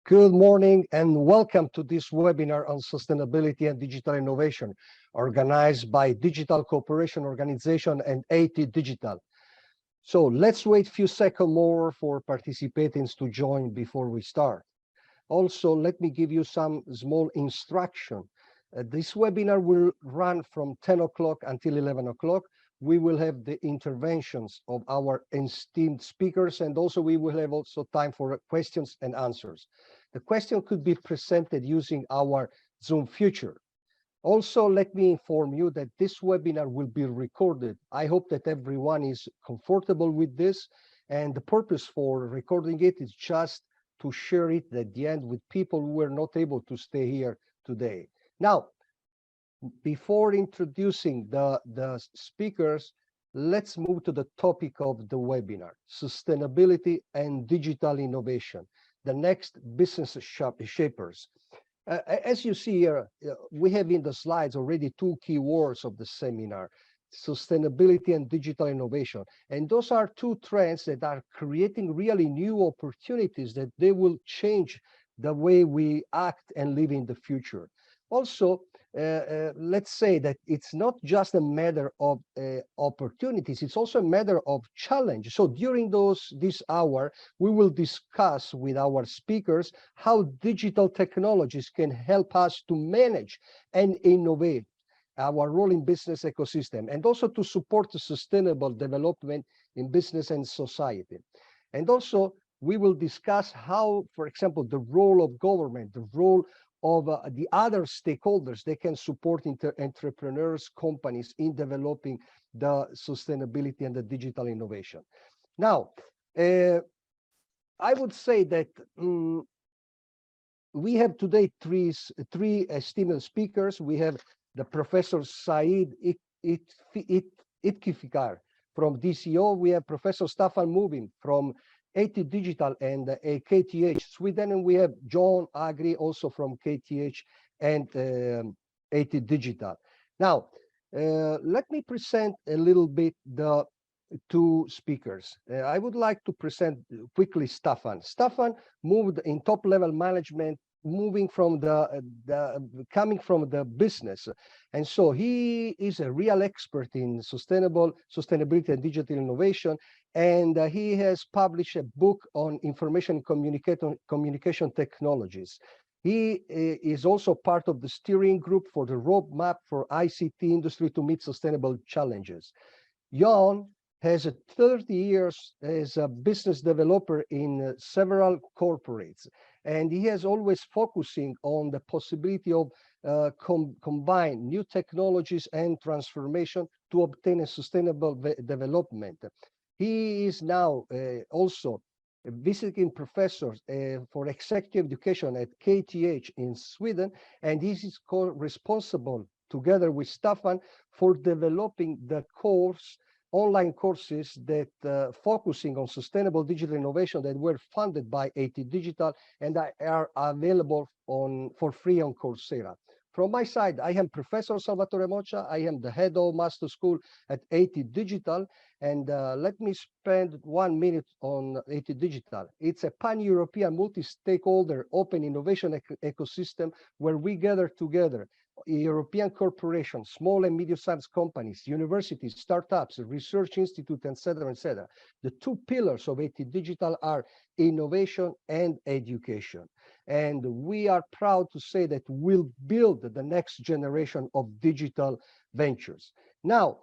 Good morning and welcome to this webinar on sustainability and digital innovation, organized by Digital Cooperation Organization and AT Digital. So let's wait a few seconds more for participants to join before we start. Also, let me give you some small instruction. This webinar will run from 10 o'clock until 11 o'clock. We will have the interventions of our esteemed speakers, and also we will have also time for questions and answers. The question could be presented using our Zoom feature. Also, let me inform you that this webinar will be recorded. I hope that everyone is comfortable with this, and the purpose for recording it is just to share it at the end with people who were not able to stay here today. Now, before introducing the speakers, let's move to the topic of the webinar, sustainability and digital innovation, the next business shapers. As you see here, we have in the slides already two key words of the seminar, sustainability and digital innovation. And those are two trends that are creating really new opportunities that they will change the way we act and live in the future. Also, let's say that it's not just a matter of opportunities, it's also a matter of challenge. So during this hour, we will discuss with our speakers how digital technologies can help us to manage and innovate our role in business ecosystem, and also to support the sustainable development in business and society. And also, we will discuss how, for example, the role of government, the role of the other stakeholders, they can support entrepreneurs, companies in developing the sustainability and the digital innovation. Now, I would say that we have today three esteemed speakers. We have the Professor Said Itkifikar from DCO. We have Professor Staffan Mubin from AT Digital and KTH Sweden, and we have John Agri also from KTH and AT Digital. Now, let me present a little bit the two speakers. I would like to present quickly Staffan. Staffan moved in top-level management, moving from coming from the business, and so he is a real expert in sustainability and digital innovation, and he has published a book on information communication technologies. He is also part of the steering group for the roadmap for ICT industry to meet sustainable challenges. Jan has 30 years as a business developer in several corporates, and he has always focusing on the possibility of combine new technologies and transformation to obtain a sustainable development. He is now also a visiting professor for executive education at KTH in Sweden, and he is responsible together with Staffan for developing the online courses that focusing on sustainable digital innovation that were funded by AT Digital and are available for free on Coursera. From my side, I am Professor Salvatore Moccia. I am the head of Master School at AT Digital, and let me spend 1 minute on AT Digital. It's a pan-European multi-stakeholder open innovation ecosystem where we gather together European corporations, small and medium-sized companies, universities, startups, research institutes, etc., etc. The two pillars of AT Digital are innovation and education. And we are proud to say that we'll build the next generation of digital ventures. Now,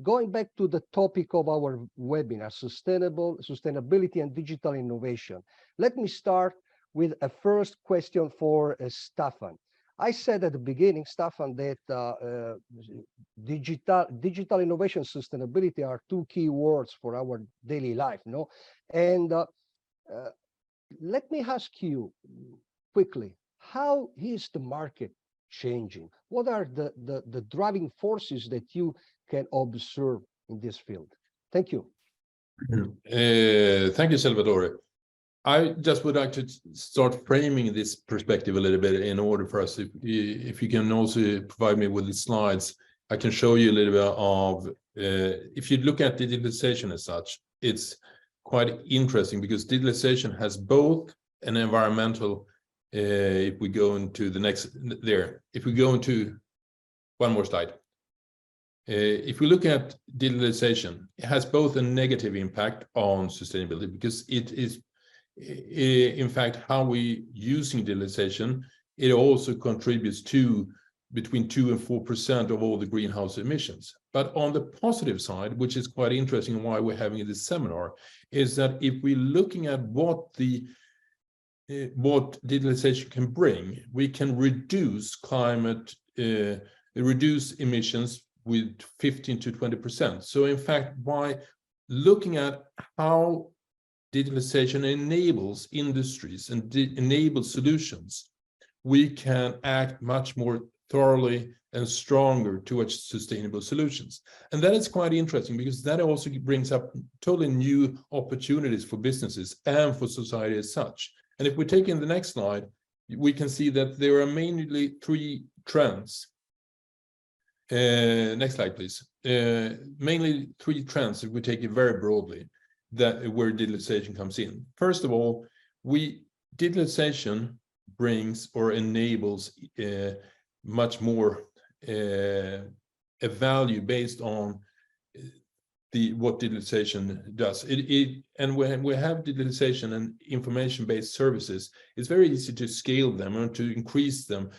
going back to the topic of our webinar, sustainability and digital innovation. Let me start with a first question for Staffan. I said at the beginning, Staffan, that digital innovation and sustainability are two key words for our daily life, no? And let me ask you quickly, how is the market changing? What are the driving forces that you can observe in this field? Thank you. Thank you, Salvatore. I just would like to start framing this perspective a little bit in order for us, if you can also provide me with the slides, I can show you a little bit of, if you look at digitalization as such, it's quite interesting because digitalization has both an environmental If we go into the next there, if we go into one more slide. If we look at digitalization, it has both a negative impact on sustainability because it is, in fact, how we using digitalization. It also contributes to between 2 and 4% of all the greenhouse emissions. But on the positive side, which is quite interesting, why we're having this seminar, is that if we're looking at what digitalization can bring, we can reduce reduce emissions with 15 to 20%. So in fact, by looking at how digitalization enables industries and enables solutions, we can act much more thoroughly and stronger towards sustainable solutions. And that is quite interesting because that also brings up totally new opportunities for businesses and for society as such. And if we take in the next slide, we can see that there are mainly 3 trends. Next slide, please. Mainly 3 trends, if we take it very broadly, that where digitalization comes in. First of all, digitalization brings or enables much more a value based on what digitalization does. And when we have digitalization and information-based services, it's very easy to scale them and to increase them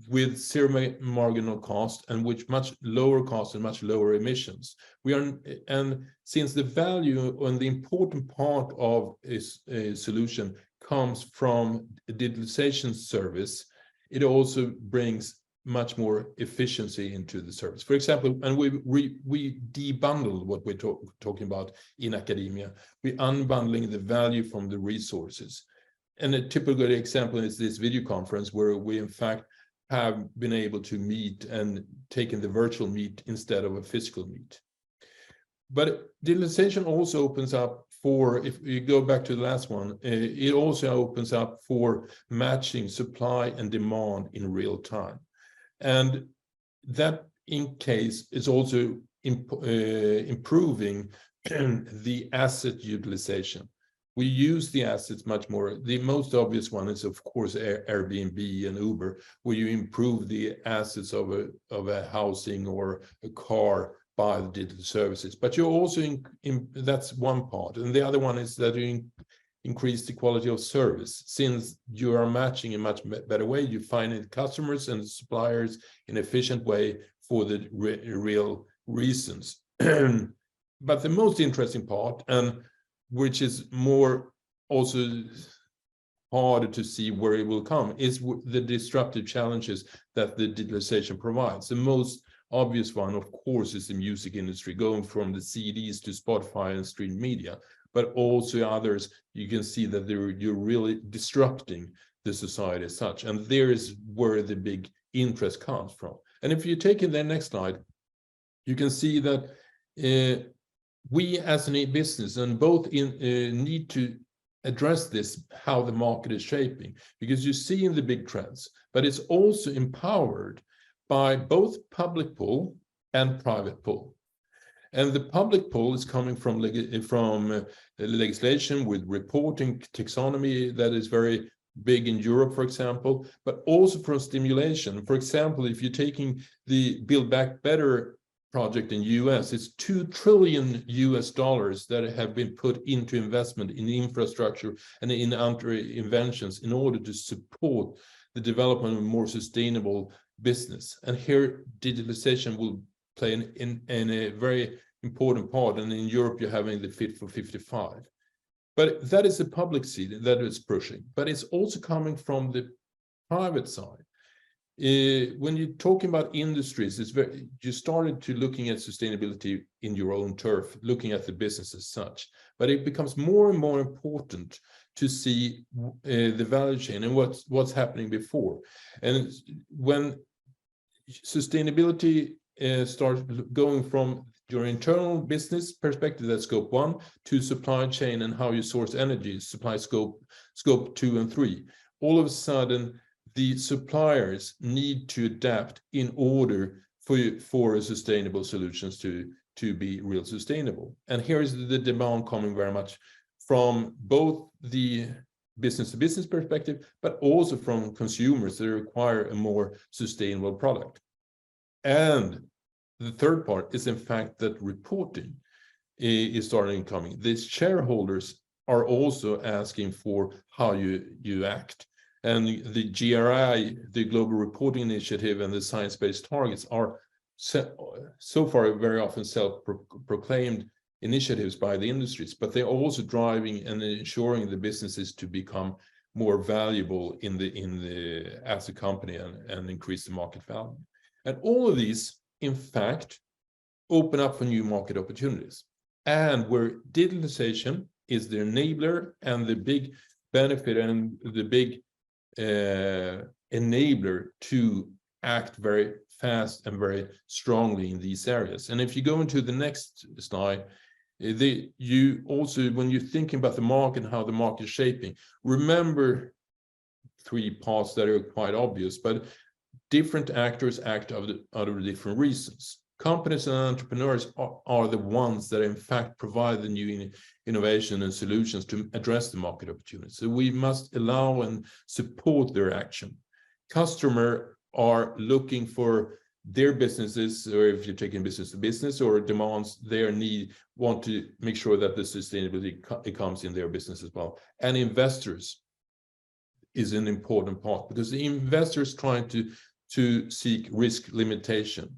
with zero marginal cost and with much lower cost and much lower emissions. And since the value and the important part of a solution comes from a digitalization service, it also brings much more efficiency into the service. For example, and we debundle what we're talking about in academia. We're unbundling the value from the resources. And a typical example is this video conference where we in fact have been able to meet and taken the virtual meet instead of a physical meet. But digitalization also opens up for, if you go back to the last one, it also opens up for matching supply and demand in real time. And that in case is also improving the asset utilization. We use the assets much more. The most obvious one is, of course, Airbnb and Uber, where you improve the assets of a housing or a car by the digital services. But you also, that's one part. And the other one is that you increase the quality of service. Since you are matching in a much better way, you find customers and suppliers in an efficient way for the real reasons. But the most interesting part, and which is more also harder to see where it will come, is the disruptive challenges that the digitalization provides. The most obvious one, of course, is the music industry, going from the CDs to Spotify and stream media, but also others. You can see that you're really disrupting the society as such. And there is where the big interest comes from. And if you take in the next slide, you can see that we as a business and both need to address this, how the market is shaping, because you see in the big trends, but it's also empowered by both public pull and private pull. And the public pull is coming from legislation with reporting taxonomy that is very big in Europe, for example, but also from stimulation. For example, if you're taking the Build Back Better project in US, it's $2 trillion that have been put into investment in infrastructure and in inventions in order to support the development of a more sustainable business. And here digitalization will play in a very important part. And in Europe, you're having the Fit for 55. But that is the public side that is pushing, but it's also coming from the private side. When you're talking about industries, you started to looking at sustainability in your own turf, looking at the business as such, but it becomes more and more important to see the value chain and what's happening before. And when sustainability starts going from your internal business perspective, that's scope 1, to supply chain and how you source energy, supply scope 2 and 3, all of a sudden, the suppliers need to adapt in order for sustainable solutions to be real sustainable. And here is the demand coming very much from both the business-to-business perspective, but also from consumers that require a more sustainable product. And the third part is, in fact, that reporting is starting coming. These shareholders are also asking for how you act. And the GRI, the Global Reporting Initiative, and the Science-Based Targets are so far very often self-proclaimed initiatives by the industries, but they're also driving and ensuring the businesses to become more valuable as a company and increase the market value. And all of these, in fact, open up for new market opportunities. And where digitalization is the enabler and the big benefit and the big enabler to act very fast and very strongly in these areas. And if you go into the next slide, you also, when you're thinking about the market and how the market is shaping, remember three parts that are quite obvious, but different actors act out of different reasons. Companies and entrepreneurs are the ones that in fact provide the new innovation and solutions to address the market opportunities. So we must allow and support their action. Customers are looking for their businesses, or if you're taking business to business, or demands their need, want to make sure that the sustainability comes in their business as well. And investors is an important part, because the investors trying to seek risk limitation.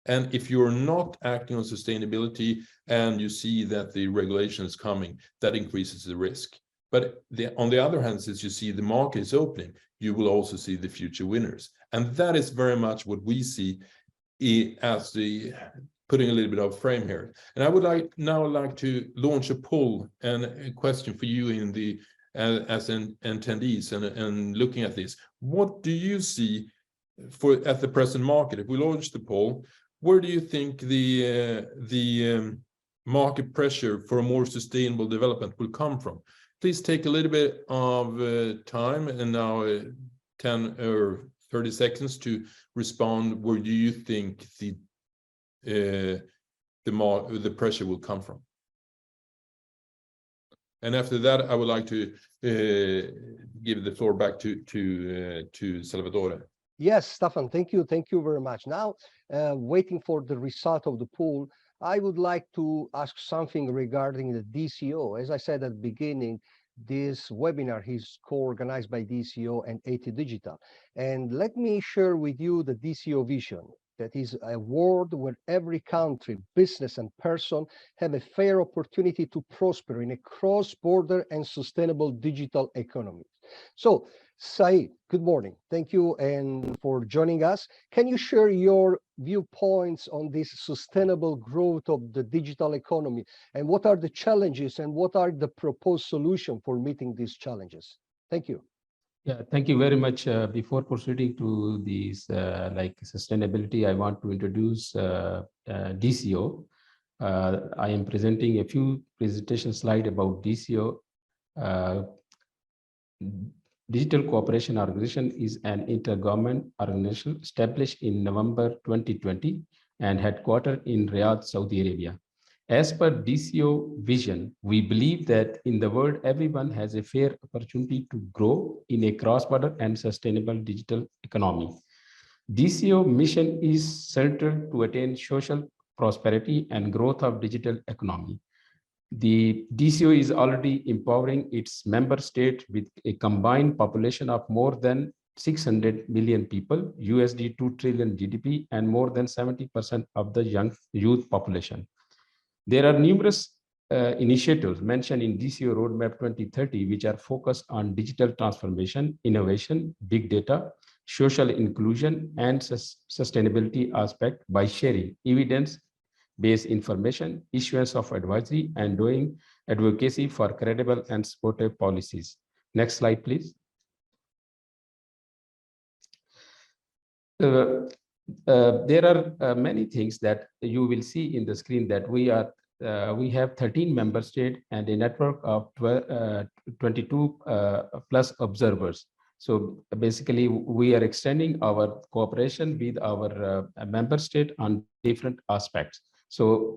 And if you're not acting on sustainability and you see that the regulation is coming, that increases the risk. But on the other hand, since you see the market is opening, you will also see the future winners. And that is very much what we see as the putting a little bit of frame here. And I would now like to launch a poll and a question for you in the as an attendees and looking at this. What do you see at the present market? If we launch the poll, where do you think the market pressure for a more sustainable development will come from? Please take a little bit of time, and now 10 or 30 seconds to respond. Where do you think the pressure will come from? And after that, I would like to give the floor back to Salvatore. Yes, Staffan, thank you very much. Now, waiting for the result of the poll, I would like to ask something regarding the DCO. As I said at the beginning, this webinar is co-organized by DCO and AT Digital. And let me share with you the DCO vision. That is a world where every country, business, and person have a fair opportunity to prosper in a cross-border and sustainable digital economy. So, Said, good morning. Thank you and for joining us. Can you share your viewpoints on this sustainable growth of the digital economy, and what are the challenges and what are the proposed solutions for meeting these challenges? Thank you. Yeah, thank you very much. Before proceeding to these like sustainability, I want to introduce DCO. I am presenting a few presentation slides about DCO. Digital Cooperation Organization is an intergovernmental organization established in November 2020 and headquartered in Riyadh, Saudi Arabia. As per DCO vision, we believe that in the world, everyone has a fair opportunity to grow in a cross-border and sustainable digital economy. DCO mission is centered to attain social prosperity and growth of digital economy. The DCO is already empowering its member state with a combined population of more than 600 million people, USD 2 trillion GDP, and more than 70% of the young youth population. There are numerous initiatives mentioned in DCO Roadmap 2030, which are focused on digital transformation, innovation, big data, social inclusion, and sustainability aspect by sharing evidence-based information, issuance of advisory, and doing advocacy for credible and supportive policies. Next slide, please. There are many things that you will see in the screen that we have 13 member states and a network of 22 plus observers. So basically, we are extending our cooperation with our member state on different aspects. So,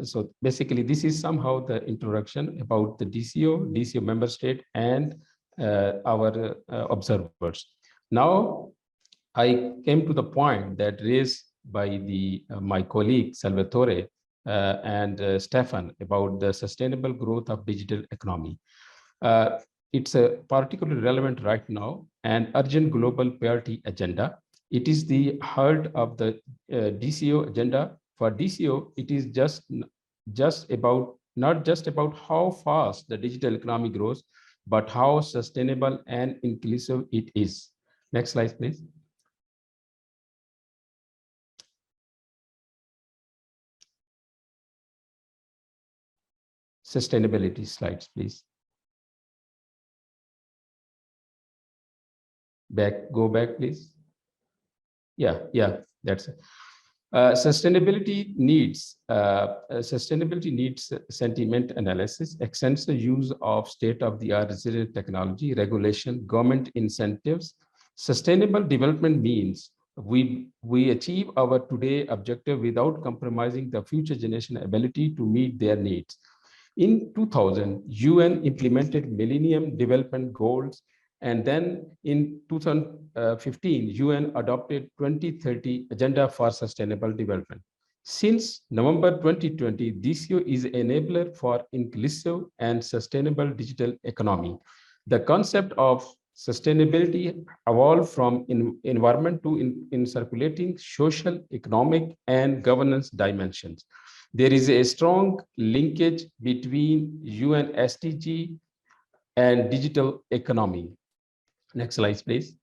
so basically, this is somehow the introduction about the DCO member state, and our observers. Now, I came to the point that raised by my colleague Salvatore and Stefan about the sustainable growth of digital economy. It's a particularly relevant right now and urgent global priority agenda. It is the heart of the DCO agenda. For DCO, it is just about not just about how fast the digital economy grows, but how sustainable and inclusive it is. Next slide, please. Sustainability slides, please. Go back, please. Yeah, that's it. Sustainability needs sentiment analysis, extensive use of state-of-the-art resilient technology, regulation, government incentives. Sustainable development means we achieve our today objective without compromising the future generation ability to meet their needs. In 2000, UN implemented Millennium Development Goals, and then in 2015, UN adopted 2030 Agenda for Sustainable Development. Since November 2020, DCO is an enabler for inclusive and sustainable digital economy. The concept of sustainability evolved from environment to in circulating social, economic, and governance dimensions. There is a strong linkage between UN SDG and digital economy. Next slide, please.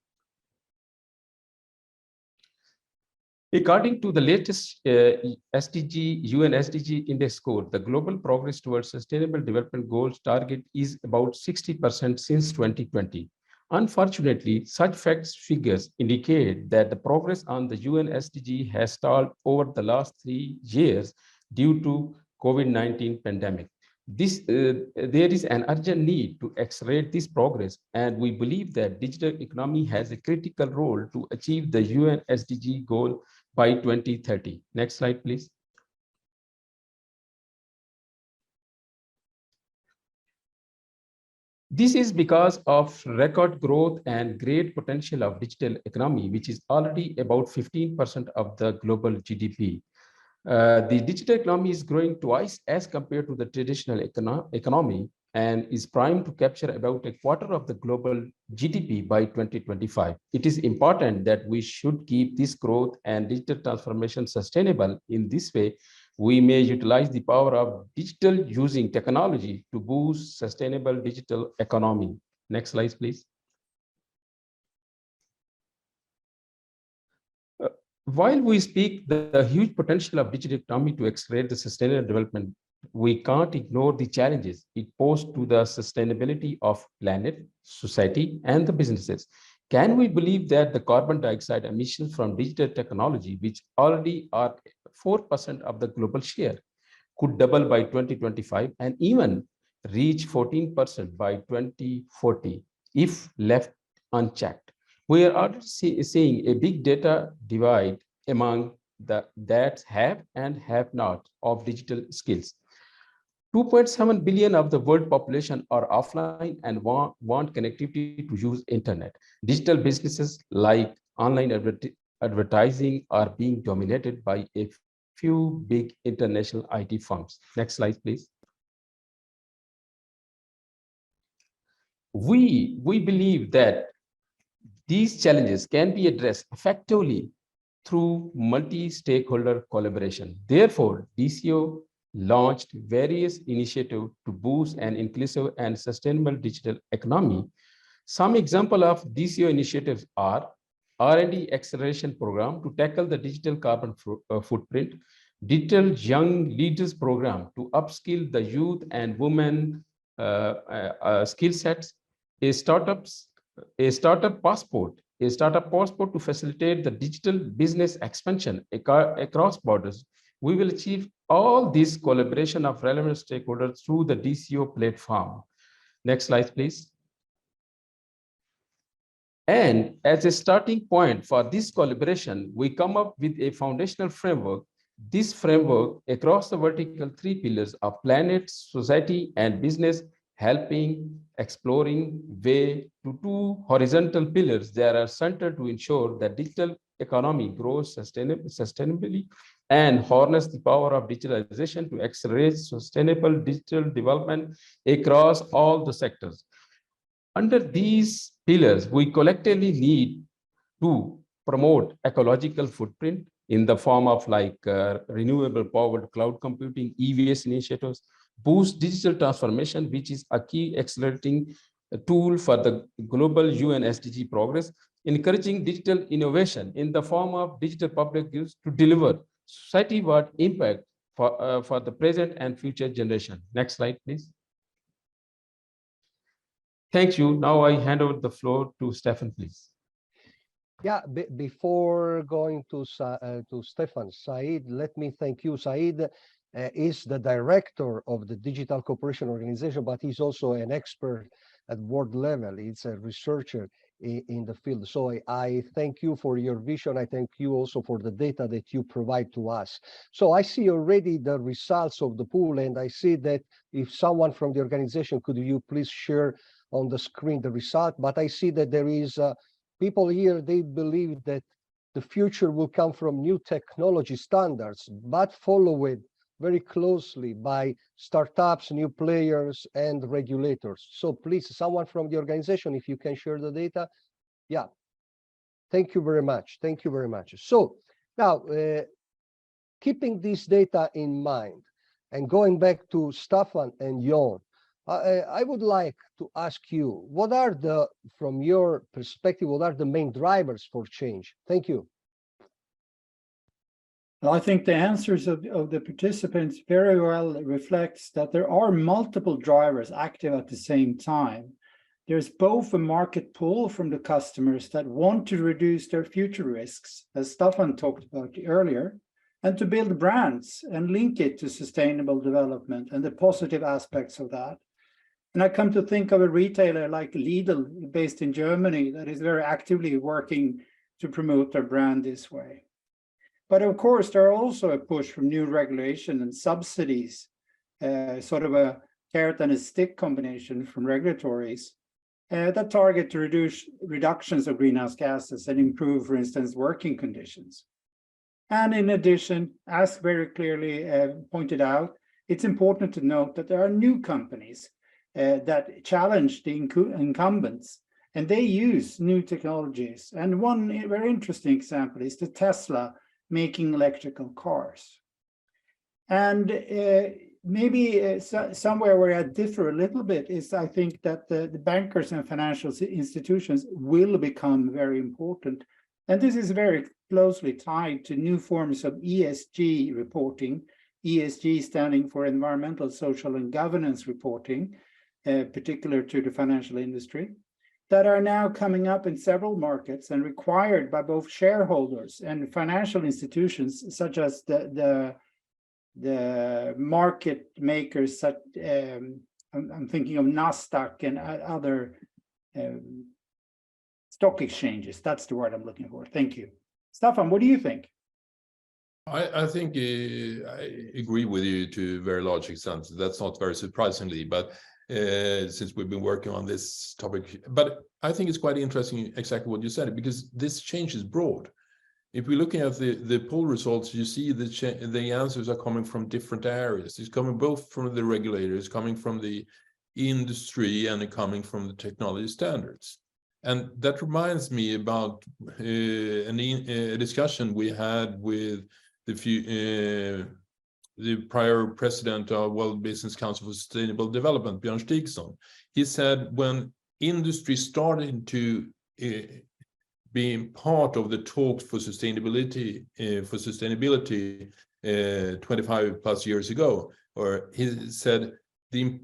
According to the latest UN SDG index score, the global progress towards sustainable development goals target is about 60% since 2020. Unfortunately, such figures indicate that the progress on the UN SDG has stalled over the last 3 years due to COVID-19 pandemic. There is an urgent need to accelerate this progress, and we believe that digital economy has a critical role to achieve the UN SDG goal by 2030. Next slide, please. This is because of record growth and great potential of digital economy, which is already about 15% of the global GDP. The digital economy is growing twice as compared to the traditional economy and is primed to capture about a quarter of the global GDP by 2025. It is important that we should keep this growth and digital transformation sustainable. In this way, we may utilize the power of digital using technology to boost sustainable digital economy. Next slide, please. While we speak the huge potential of digital economy to accelerate the sustainable development, we can't ignore the challenges it poses to the sustainability of planet, society, and the businesses. Can we believe that the carbon dioxide emissions from digital technology, which already are 4% of the global share, could double by 2025 and even reach 14% by 2040 if left unchecked? We are already seeing a big data divide among the that have and have not of digital skills. 2.7 billion of the world population are offline and want connectivity to use internet. Digital businesses like online advertising are being dominated by a few big international IT firms. Next slide, please. We believe that these challenges can be addressed effectively through multi-stakeholder collaboration. Therefore, DCO launched various initiatives to boost an inclusive and sustainable digital economy. Some examples of DCO initiatives are R&D acceleration program to tackle the digital carbon footprint, digital young leaders program to upskill the youth and women skill sets, a startup passport to facilitate the digital business expansion across borders. We will achieve all this collaboration of relevant stakeholders through the DCO platform. Next slide, please. And as a starting point for this collaboration, we come up with a foundational framework. This framework across the vertical 3 pillars of planet, society, and business helping exploring way to two horizontal pillars that are centered to ensure that digital economy grows sustainably and harness the power of digitalization to accelerate sustainable digital development across all the sectors. Under these pillars, we collectively need to promote ecological footprint in the form of renewable powered cloud computing, EVS initiatives, boost digital transformation, which is a key accelerating tool for the global UN SDG progress, encouraging digital innovation in the form of digital public goods to deliver society-wide impact for the present and future generation. Next slide, please. Thank you. Now I hand over the floor to Stefan, please. Yeah, before going to Stefan, Said, let me thank you. Said is the director of the Digital Cooperation Organization, but he's also an expert at world level. He's a researcher in the field. So I thank you for your vision. I thank you also for the data that you provide to us. So I see already the results of the pool, and I see that if someone from the organization, could you please share on the screen the result? But I see that there is people here, they believe that the future will come from new technology standards, but followed very closely by startups, new players, and regulators. So please, someone from the organization, if you can share the data. Yeah, thank you very much. Thank you very much. So now, keeping this data in mind and going back to Stefan and Jon, I would like to ask you, what are the, from your perspective, what are the main drivers for change? Thank you. Well, I think the answers of the participants very well reflects that there are multiple drivers active at the same time. There's both a market pull from the customers that want to reduce their future risks, as Stefan talked about earlier, and to build brands and link it to sustainable development and the positive aspects of that. And I come to think of a retailer like Lidl, based in Germany, that is very actively working to promote their brand this way. But of course, there are also a push from new regulation and subsidies, sort of a carrot and a stick combination from regulatories that target to reduce reductions of greenhouse gases and improve, for instance, working conditions. And in addition, as very clearly pointed out, it's important to note that there are new companies that challenge the incumbents, and they use new technologies. And one very interesting example is the Tesla making electrical cars. And maybe somewhere where I differ a little bit is I think that the bankers and financial institutions will become very important. And this is very closely tied to new forms of ESG reporting, ESG standing for environmental, social, and governance reporting, particular to the financial industry, that are now coming up in several markets and required by both shareholders and financial institutions, such as the market makers. Such, I'm thinking of NASDAQ and other stock exchanges. That's the word I'm looking for. Thank you. Stefan, what do you think? I think I agree with you to a very large extent. That's not very surprisingly, but since we've been working on this topic. But I think it's quite interesting exactly what you said, because this change is broad. If we're looking at the poll results, you see the answers are coming from different areas. It's coming both from the regulators, coming from the industry, and coming from the technology standards. And that reminds me about a discussion we had with the prior president of World Business Council for Sustainable Development, Björn Stigson. He said when industry started to be part of the talks for sustainability 25 plus years ago, or he said the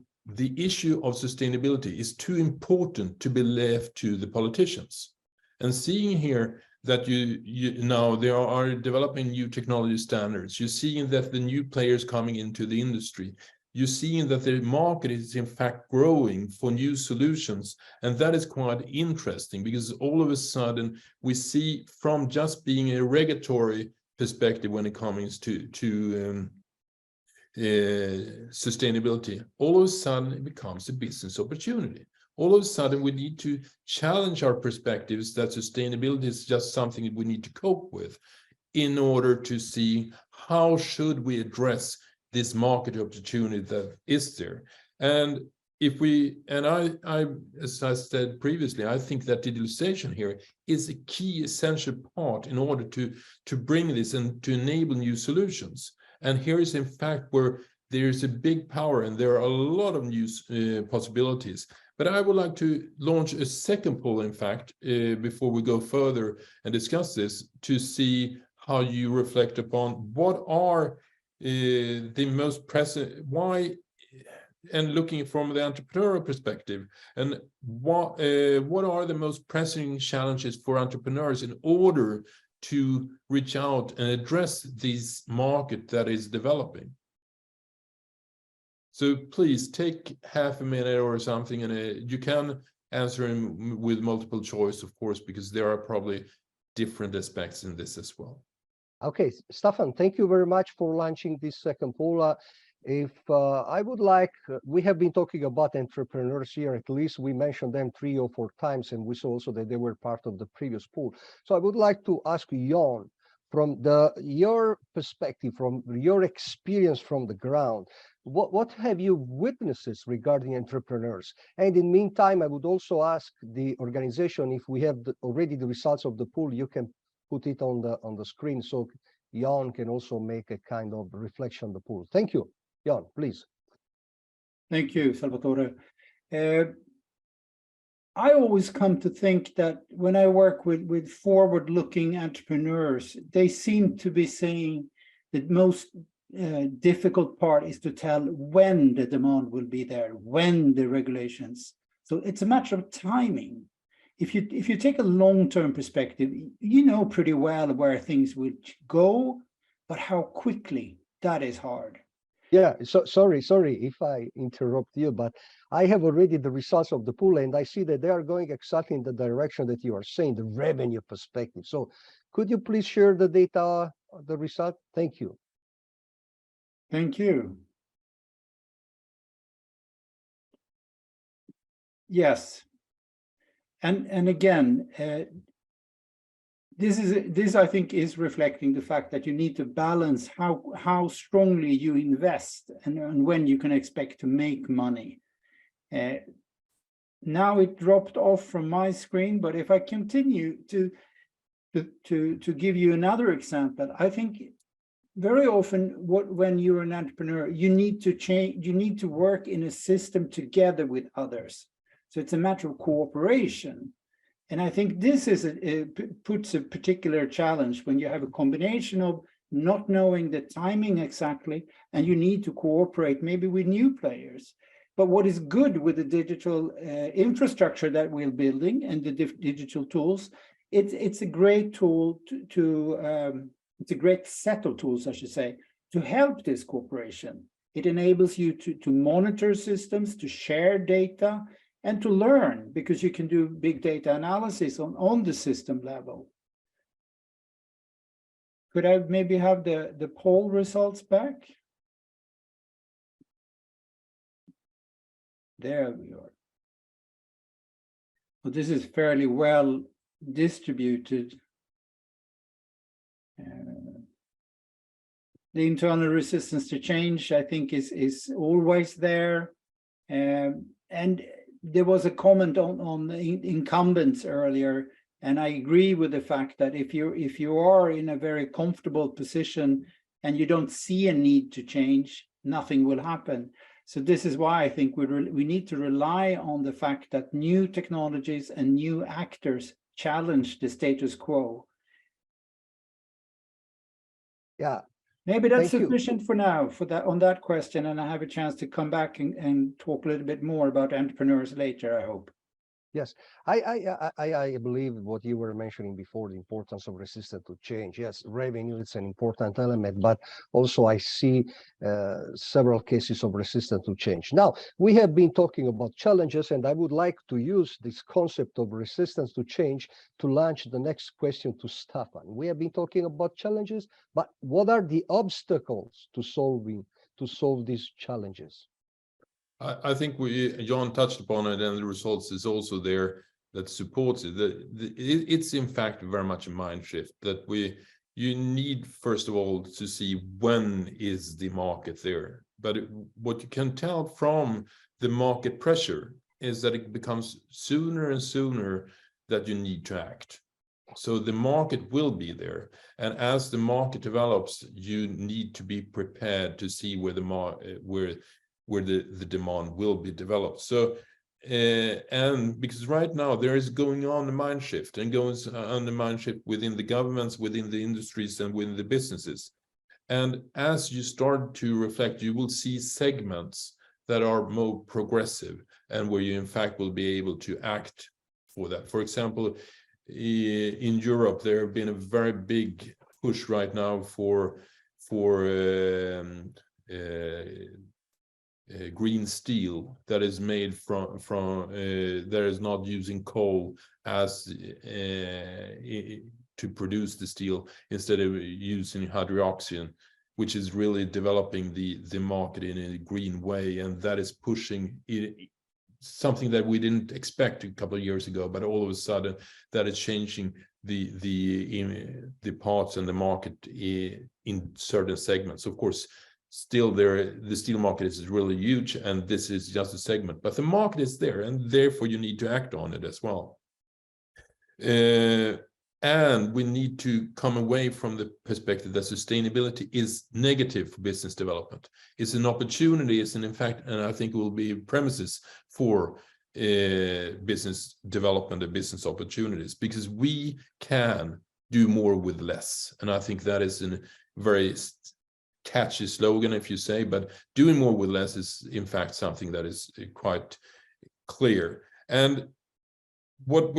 issue of sustainability is too important to be left to the politicians. And seeing here that you now they are developing new technology standards, you're seeing that the new players coming into the industry, you're seeing that the market is in fact growing for new solutions. And that is quite interesting, because all of a sudden we see from just being a regulatory perspective when it comes to sustainability, all of a sudden it becomes a business opportunity. All of a sudden we need to challenge our perspectives that sustainability is just something we need to cope with in order to see how should we address this market opportunity that is there. And if we, and I, as I said previously, I think that digitalization here is a key essential part in order to bring this and to enable new solutions. And here is in fact where there is a big power and there are a lot of new possibilities. But I would like to launch a second poll, in fact, before we go further and discuss this, to see how you reflect upon what are the most present, why, and looking from the entrepreneurial perspective, and what are the most pressing challenges for entrepreneurs in order to reach out and address this market that is developing. So please take half a minute or something, and you can answer with multiple choice, of course, because there are probably different aspects in this as well. Okay, Staffan, thank you very much for launching this second poll. If I would like, we have been talking about entrepreneurs here, at least we mentioned them 3 or 4 times, and we saw also that they were part of the previous poll. So I would like to ask Jan, from your perspective, from your experience from the ground, what have you witnessed regarding entrepreneurs? And in the meantime, I would also ask the organization, if we have already the results of the poll, you can put it on the screen so Jan can also make a kind of reflection on the poll. Thank you. Jan, please. Thank you, Salvatore. I always come to think that when I work with forward-looking entrepreneurs, they seem to be saying the most difficult part is to tell when the demand will be there, when the regulations. So it's a matter of timing. If you take a long-term perspective, you know pretty well where things will go, but how quickly, that is hard. Yeah, so sorry if I interrupt you, but I have already the results of the poll, and I see that they are going exactly in the direction that you are saying, the revenue perspective. So could you please share the data, the result? Thank you. Thank you. Yes. And again, this I think is reflecting the fact that you need to balance how strongly you invest and when you can expect to make money. Now it dropped off from my screen, but if I continue to give you another example, I think very often when you're an entrepreneur, you need to change, you need to work in a system together with others. So it's a matter of cooperation. And I think this is puts a particular challenge when you have a combination of not knowing the timing exactly, and you need to cooperate maybe with new players. But what is good with the digital infrastructure that we're building and the digital tools, it's a great tool it's a great set of tools, I should say, to help this cooperation. It enables you to monitor systems, to share data, and to learn, because you can do big data analysis on the system level. Could I maybe have the poll results back? There we are. Well, this is fairly well distributed. The internal resistance to change, I think, is always there. And there was a comment on the incumbents earlier, and I agree with the fact that if you are in a very comfortable position and you don't see a need to change, nothing will happen. So this is why I think we need to rely on the fact that new technologies and new actors challenge the status quo. Yeah. Maybe that's sufficient for now on that question, and I have a chance to come back and talk a little bit more about entrepreneurs later, I hope. Yes, I believe what you were mentioning before, the importance of resistance to change. Yes, revenue is an important element, but also I see several cases of resistance to change. Now, we have been talking about challenges, and I would like to use this concept of resistance to change to launch the next question to Staffan. We have been talking about challenges, but what are the obstacles to to solve these challenges? I think John touched upon it, and the results is also there that supports it. It's in fact very much a mind shift that you need, first of all, to see when is the market there. But what you can tell from the market pressure is that it becomes sooner and sooner that you need to act. So the market will be there, and as the market develops, you need to be prepared to see where the demand will be developed. So and because right now there is going on a mind shift, and goes on the mind shift within the governments, within the industries, and within the businesses. And as you start to reflect, you will see segments that are more progressive, and where you in fact will be able to act for that. For example, in Europe, there have been a very big push right now for green steel that is made from that is not using coal as to produce the steel, instead of using hydroxide, which is really developing the market in a green way, and that is pushing it, something that we didn't expect a couple of years ago, but all of a sudden that is changing the parts and the market in certain segments. Of course, still the steel market is really huge, and this is just a segment, but the market is there, and therefore you need to act on it as well. And we need to come away from the perspective that sustainability is negative for business development. It's an opportunity, it's an in fact, and I think it will be premises for business development and business opportunities, because we can do more with less. And I think that is a very catchy slogan, if you say, but doing more with less is in fact something that is quite clear. And what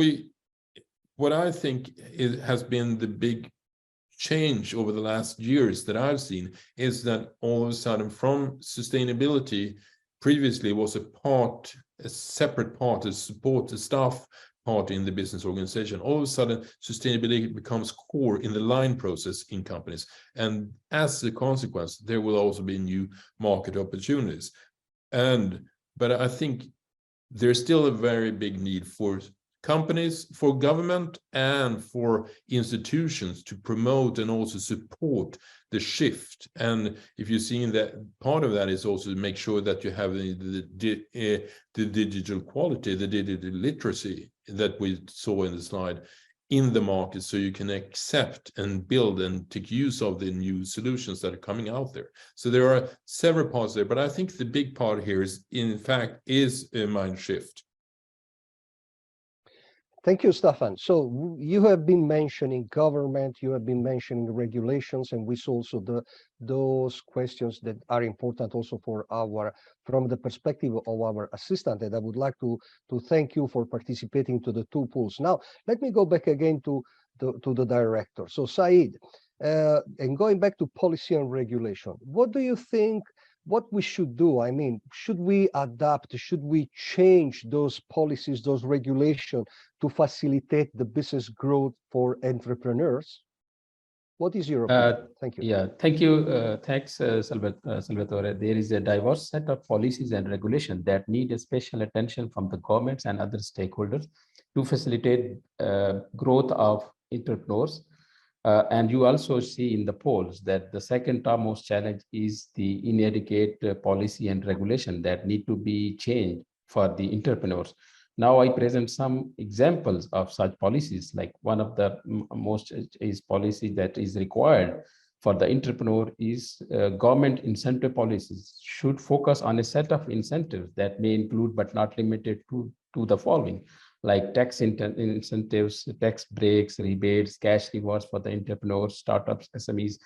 I think has been the big change over the last years that I've seen is that all of a sudden, from sustainability previously was a separate part to support the staff part in the business organization. All of a sudden, sustainability becomes core in the line process in companies. And as a consequence, there will also be new market opportunities. But I think there's still a very big need for companies, for government, and for institutions to promote and also support the shift. And if you're seeing that, part of that is also to make sure that you have the digital quality, the digital literacy that we saw in the slide in the market, so you can accept and build and take use of the new solutions that are coming out there. So there are several parts there, but I think the big part here is, in fact, is a mind shift. Thank you, Staffan. So you have been mentioning government, you have been mentioning regulations, and we saw also those questions that are important also from the perspective of our assistant. And I would like to thank you for participating to the two pools. Now, let me go back again to the director. So Said, and going back to policy and regulation, what do you think what we should do? I mean, should we adapt? Should we change those policies, those regulations to facilitate the business growth for entrepreneurs? What is your opinion? Thank you. Yeah, thank you. Thanks, Salvatore. There is a diverse set of policies and regulations that need a special attention from the governments and other stakeholders to facilitate growth of entrepreneurs. And you also see in the polls that the second topmost challenge is the inadequate policy and regulation that need to be changed for the entrepreneurs. Now I present some examples of such policies. Like one of the most is policy that is required for the entrepreneur is government incentive policies should focus on a set of incentives that may include but not limited to the following, like tax incentives, tax breaks, rebates, cash rewards for the entrepreneurs, startups, SMEs,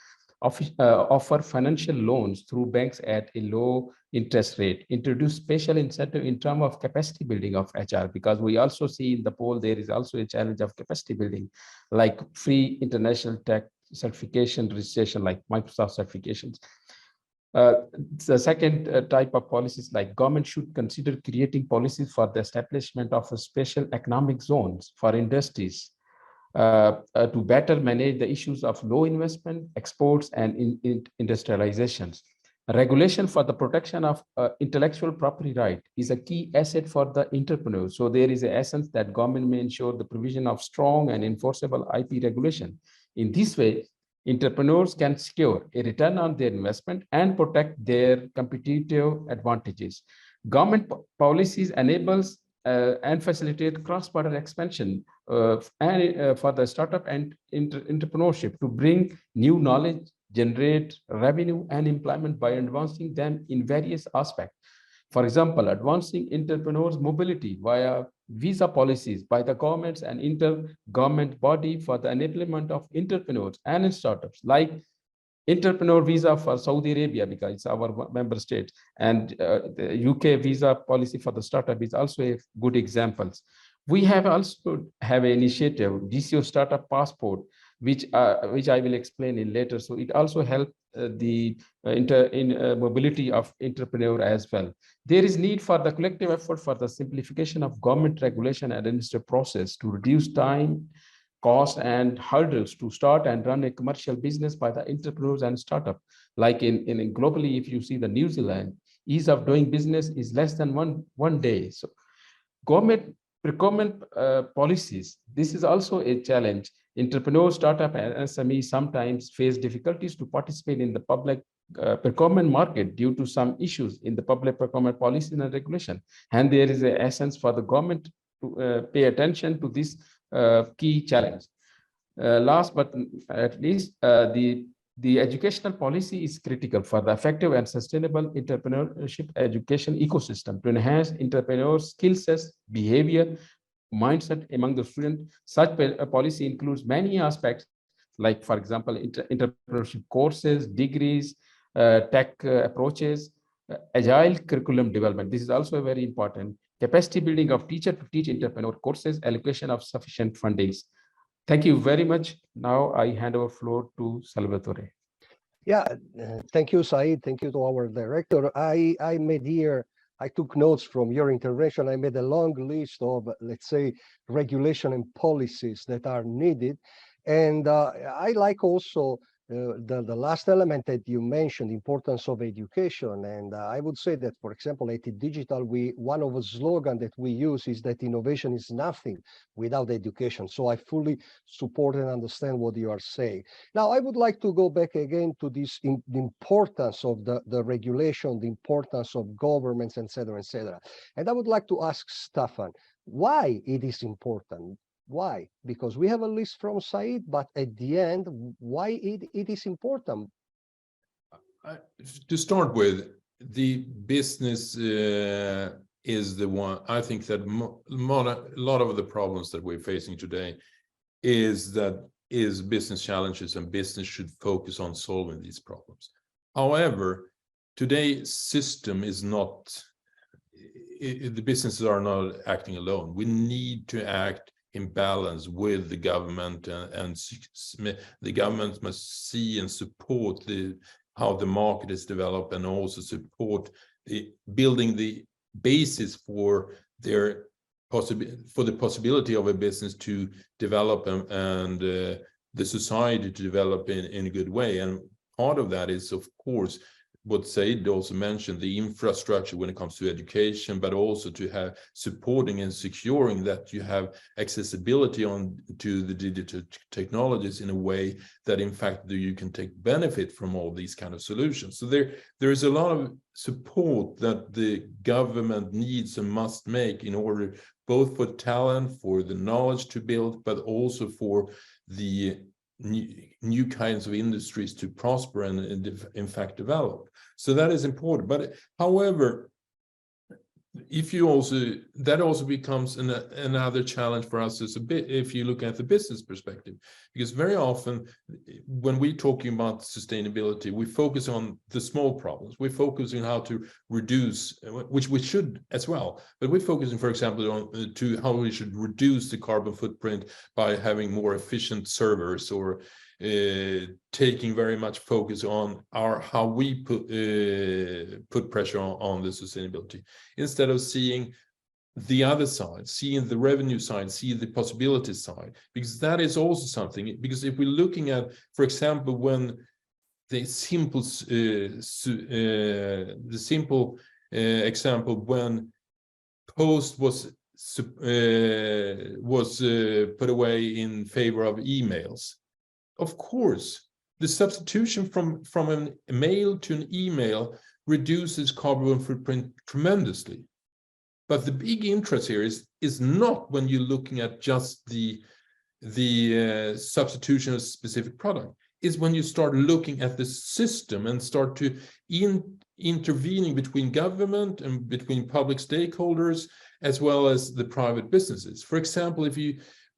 offer financial loans through banks at a low interest rate, introduce special incentive in terms of capacity building of HR, because we also see in the poll there is also a challenge of capacity building, like free international tax certification registration, like Microsoft certifications. The second type of policies, like government should consider creating policies for the establishment of a special economic zones for industries to better manage the issues of low investment, exports, and industrializations. Regulation for the protection of intellectual property right is a key asset for the entrepreneurs. So there is an essence that government may ensure the provision of strong and enforceable IP regulation. In this way, entrepreneurs can secure a return on their investment and protect their competitive advantages. Government policies enables and facilitate cross-border expansion and for the startup and entrepreneurship to bring new knowledge, generate revenue and employment by advancing them in various aspects. For example, advancing entrepreneurs' mobility via visa policies by the governments and inter-government body for the enablement of entrepreneurs and startups, like entrepreneur visa for Saudi Arabia, because it's our member state, and the UK visa policy for the startup is also a good examples. We have also have an initiative, DCO Startup Passport, which I will explain in later. So it also helps the mobility of entrepreneur as well. There is need for the collective effort for the simplification of government regulation and administrative process to reduce time, cost and hurdles to start and run a commercial business by the entrepreneurs and startup. Like in globally, if you see the New Zealand, ease of doing business is less than one day. So government procurement policies, this is also a challenge. Entrepreneurs, startup and SMEs sometimes face difficulties to participate in the public procurement market due to some issues in the public procurement policy and regulation. And there is an essence for the government to pay attention to this key challenge. Last but at least, the educational policy is critical for the effective and sustainable entrepreneurship education ecosystem to enhance entrepreneurs' skill sets, behavior, mindset among the students. Such a policy includes many aspects, like, for example, entrepreneurship courses, degrees, tech approaches, agile curriculum development. This is also very important. Capacity building of teacher to teach entrepreneur courses, allocation of sufficient fundings. Thank you very much. Now I hand over floor to Salvatore. Yeah, thank you, Saeed. Thank you to our director. I made here, I took notes from your intervention. I made a long list of, let's say, regulation and policies that are needed. And I like also the last element that you mentioned, the importance of education. And I would say that, for example, at Digital, one of the slogans that we use is that innovation is nothing without education. So I fully support and understand what you are saying. Now, I would like to go back again to this the importance of the regulation, the importance of governments, et cetera, et cetera. And I would like to ask Staffan, why it is important? Why? Because we have a list from Saeed, but at the end, why it is important? To start with, the business is the one. I think that a lot of the problems that we're facing today is business challenges, and business should focus on solving these problems. However, today's system is not, the businesses are not acting alone. We need to act in balance with the government, and the government must see and support how the market is developed, and also support building the basis for the possibility of a business to develop and the society to develop in a good way. And part of that is, of course, what Said also mentioned, the infrastructure when it comes to education, but also to have supporting and securing that you have accessibility to the digital technologies in a way that in fact you can take benefit from all these kind of solutions. So there is a lot of support that the government needs and must make in order both for talent, for the knowledge to build, but also for the new kinds of industries to prosper and in fact develop. So that is important. But however, that also becomes another challenge for us as if you look at the business perspective, because very often when we're talking about sustainability, we focus on the small problems. We're focusing on how to reduce, which we should as well, but we're focusing, for example, on how we should reduce the carbon footprint by having more efficient servers, or taking very much focus on how we put pressure on the sustainability, instead of seeing the other side, seeing the revenue side, seeing the possibility side, because that is also something. Because if we're looking at, for example, when the simple example when post was put away in favor of emails. Of course, the substitution from a mail to an email reduces carbon footprint tremendously. But the big interest here is not when you're looking at just the substitution of a specific product. Is when you start looking at the system and start to intervening between government and between public stakeholders, as well as the private businesses. For example,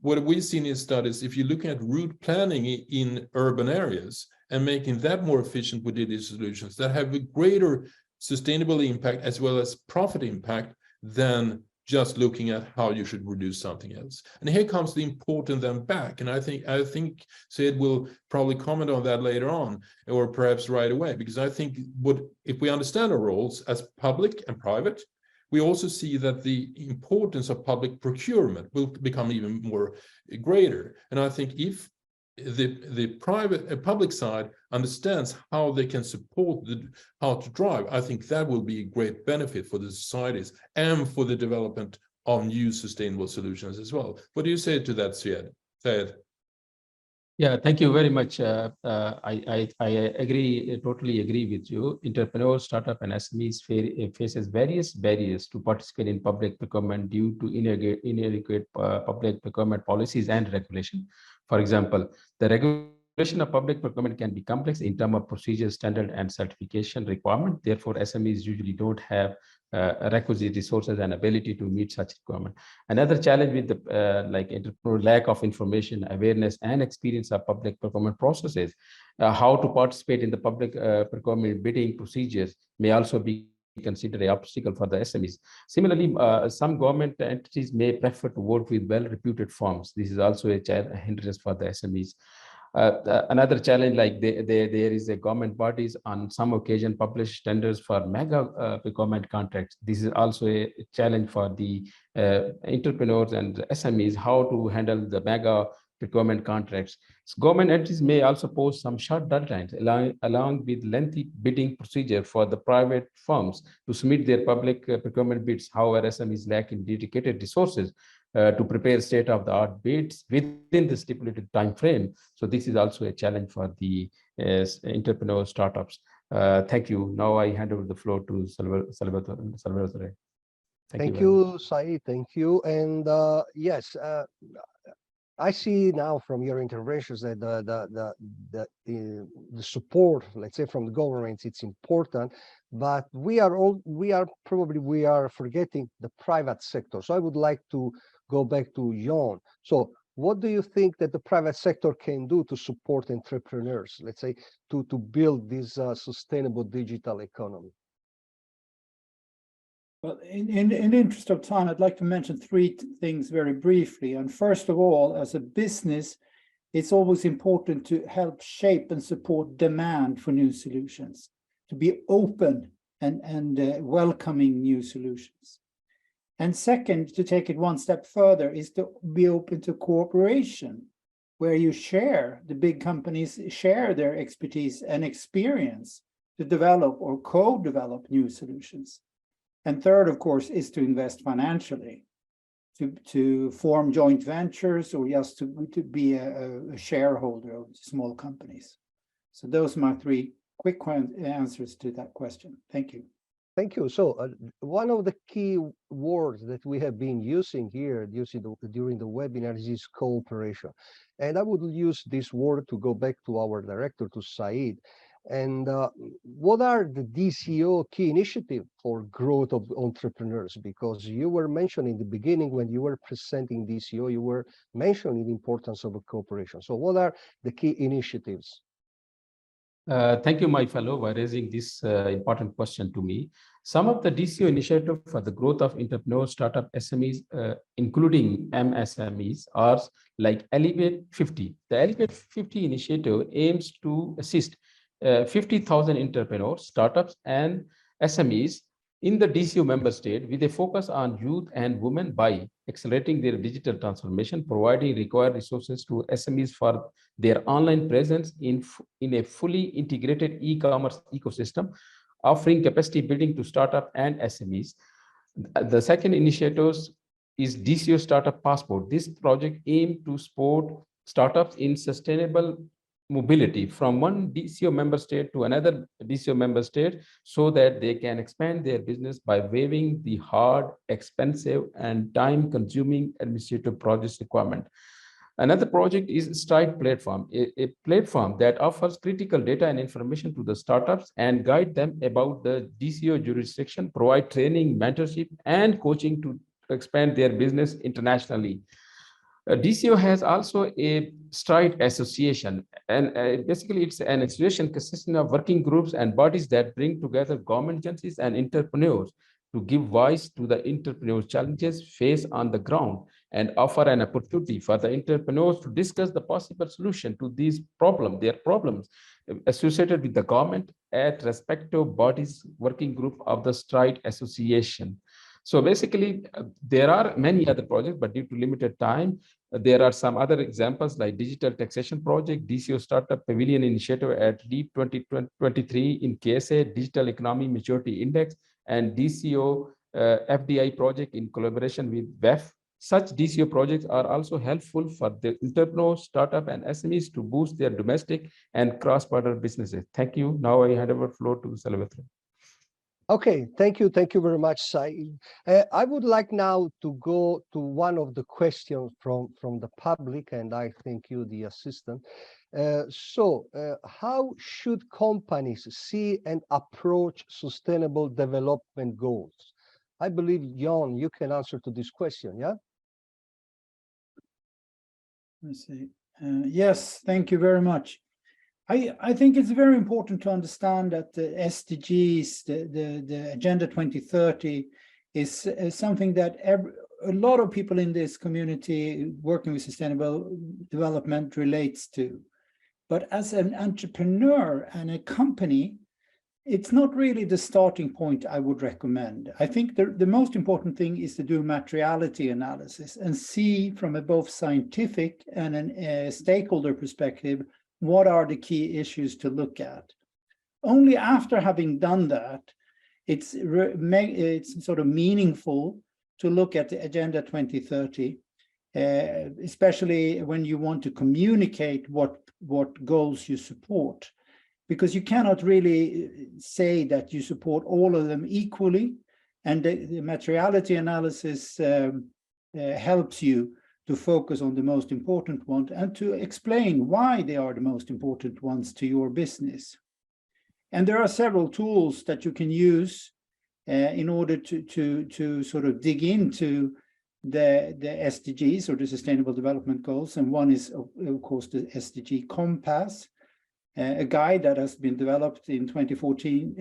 what we've seen in studies, if you're looking at route planning in urban areas and making that more efficient with digital solutions that have a greater sustainable impact as well as profit impact than just looking at how you should reduce something else. And here comes the important then back. And I think Syed will probably comment on that later on, or perhaps right away, because I think if we understand our roles as public and private, we also see that the importance of public procurement will become even more greater. And I think if the public side understands how they can support how to drive, I think that will be a great benefit for the societies and for the development of new sustainable solutions as well. What do you say to that, Syed? Yeah, thank you very much. I agree, totally agree with you. Entrepreneurs, startup, and SMEs faces various barriers to participate in public procurement due to inadequate public procurement policies and regulation. For example, the regulation of public procurement can be complex in terms of procedure, standard, and certification requirement. Therefore, SMEs usually don't have requisite resources and ability to meet such requirement. Another challenge with the entrepreneur lack of information, awareness, and experience of public procurement processes. How to participate in the public procurement bidding procedures may also be considered an obstacle for the SMEs. Similarly, some government entities may prefer to work with well-reputed firms. This is also a hindrance for the SMEs. Another challenge, like there is a government bodies on some occasion publish tenders for mega procurement contracts. This is also a challenge for the entrepreneurs and SMEs, how to handle the mega procurement contracts. So government entities may also pose some short deadlines, along with lengthy bidding procedure for the private firms to submit their public procurement bids. However, SMEs lack in dedicated resources to prepare state-of-the-art bids within the stipulated time frame. So this is also a challenge for the entrepreneur startups. Thank you. Now I hand over the floor to Salvatore. Thank you, Saeed. Thank you. And yes, I see now from your interventions that the support, let's say, from the governments, it's important, but we are forgetting the private sector. So I would like to go back to Jon. So what do you think that the private sector can do to support entrepreneurs, let's say, to build this sustainable digital economy? Well, in the interest of time, I'd like to mention three things very briefly. And first of all, as a business, it's always important to help shape and support demand for new solutions, to be open and welcoming new solutions. And second, to take it one step further, is to be open to cooperation, where you share, the big companies share their expertise and experience to develop or co-develop new solutions. And third, of course, is to invest financially, to form joint ventures, or just to be a shareholder of small companies. So those are my three quick answers to that question. Thank you. Thank you. So one of the key words that we have been using here during the webinar is cooperation. And I would use this word to go back to our director, to Saeed. And what are the DCO key initiatives for growth of entrepreneurs? Because you were mentioning in the beginning, when you were presenting DCO, you were mentioning the importance of a cooperation. So what are the key initiatives? Thank you, my fellow, for raising this important question to me. Some of the DCO initiatives for the growth of entrepreneurs, startup SMEs, including MSMEs, are like Elevate 50. The Elevate 50 initiative aims to assist 50,000 entrepreneurs, startups, and SMEs in the DCO member state with a focus on youth and women by accelerating their digital transformation, providing required resources to SMEs for their online presence in a fully integrated e-commerce ecosystem, offering capacity building to startup and SMEs. The second initiative is DCO Startup Passport. This project aims to support startups in sustainable mobility from one DCO member state to another DCO member state so that they can expand their business by waiving the hard, expensive, and time-consuming administrative process requirement. Another project is Stride Platform, a platform that offers critical data and information to the startups and guide them about the DCO jurisdiction, provide training, mentorship, and coaching to expand their business internationally. DCO has also a Stride Association, and basically it's an association consisting of working groups and bodies that bring together government agencies and entrepreneurs to give voice to the entrepreneurs' challenges faced on the ground and offer an opportunity for the entrepreneurs to discuss the possible solution to these problems, their problems associated with the government at respective bodies working group of the Stride Association. So basically, there are many other projects, but due to limited time, there are some other examples like Digital Taxation Project, DCO Startup Pavilion Initiative at LEAP 2023 in KSA, Digital Economy Maturity Index, and DCO FDI project in collaboration with WEF. Such DCO projects are also helpful for the entrepreneurs, startup, and SMEs to boost their domestic and cross-border businesses. Thank you. Now I hand over the floor to Salvatore. Okay, thank you very much, Sai. I would like now to go to one of the questions from the public, and I thank you, the assistant. How should companies see and approach sustainable development goals? I believe, Jon, you can answer to this question, yeah? Let's see. Yes, thank you very much. I think it's very important to understand that the SDGs, the Agenda 2030, is something that a lot of people in this community working with sustainable development relates to. But as an entrepreneur and a company, it's not really the starting point I would recommend. I think the most important thing is to do materiality analysis and see from a both scientific and a stakeholder perspective what are the key issues to look at. Only after having done that, it's sort of meaningful to look at the Agenda 2030, especially when you want to communicate what goals you support, because you cannot really say that you support all of them equally, and the materiality analysis helps you to focus on the most important one and to explain why they are the most important ones to your business. And there are several tools that you can use in order to sort of dig into the SDGs, or the Sustainable Development Goals. And one is, of course, the SDG Compass, a guide that has been developed in 2015,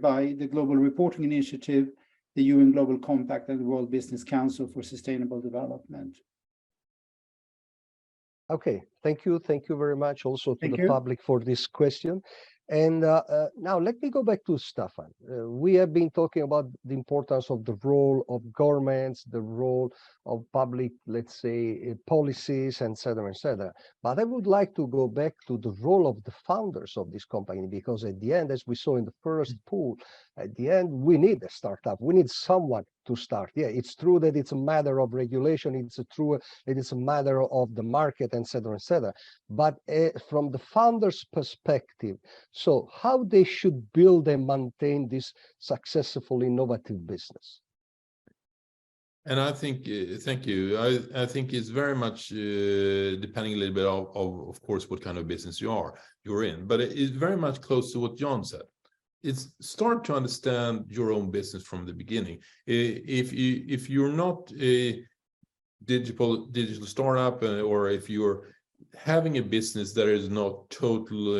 by the Global Reporting Initiative, the UN Global Compact, and the World Business Council for Sustainable Development. Okay, thank you very much also to the public for this question. And now let me go back to Staffan. We have been talking about the importance of the role of governments, the role of public, let's say, policies, etc. But I would like to go back to the role of the founders of this company, because at the end, as we saw in the first pool, at the end, we need a startup. We need someone to start. Yeah, it's true that it's a matter of regulation. It's true that it's a matter of the market, etc. But from the founders' perspective, so how they should build and maintain this successful, innovative business? And I think, thank you. I think it's very much depending a little bit of course, what kind of business you're in. But it's very much close to what Jon said. It's start to understand your own business from the beginning. If you're not a digital startup, or if you're having a business that is not total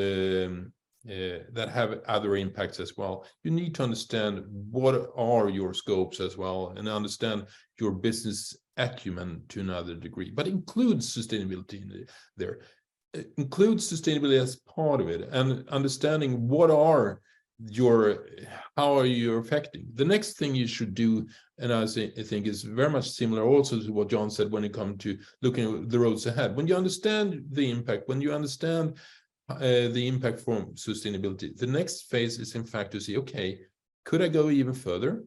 that have other impacts as well, you need to understand what are your scopes as well, and understand your business acumen to another degree, but include sustainability in there. Include sustainability as part of it, and understanding what are how are you affecting. The next thing you should do, and I think is very much similar also to what John said when it comes to looking at the roads ahead. When you understand the impact, when you understand the impact from sustainability, the next phase is in fact to see, okay, could I go even further?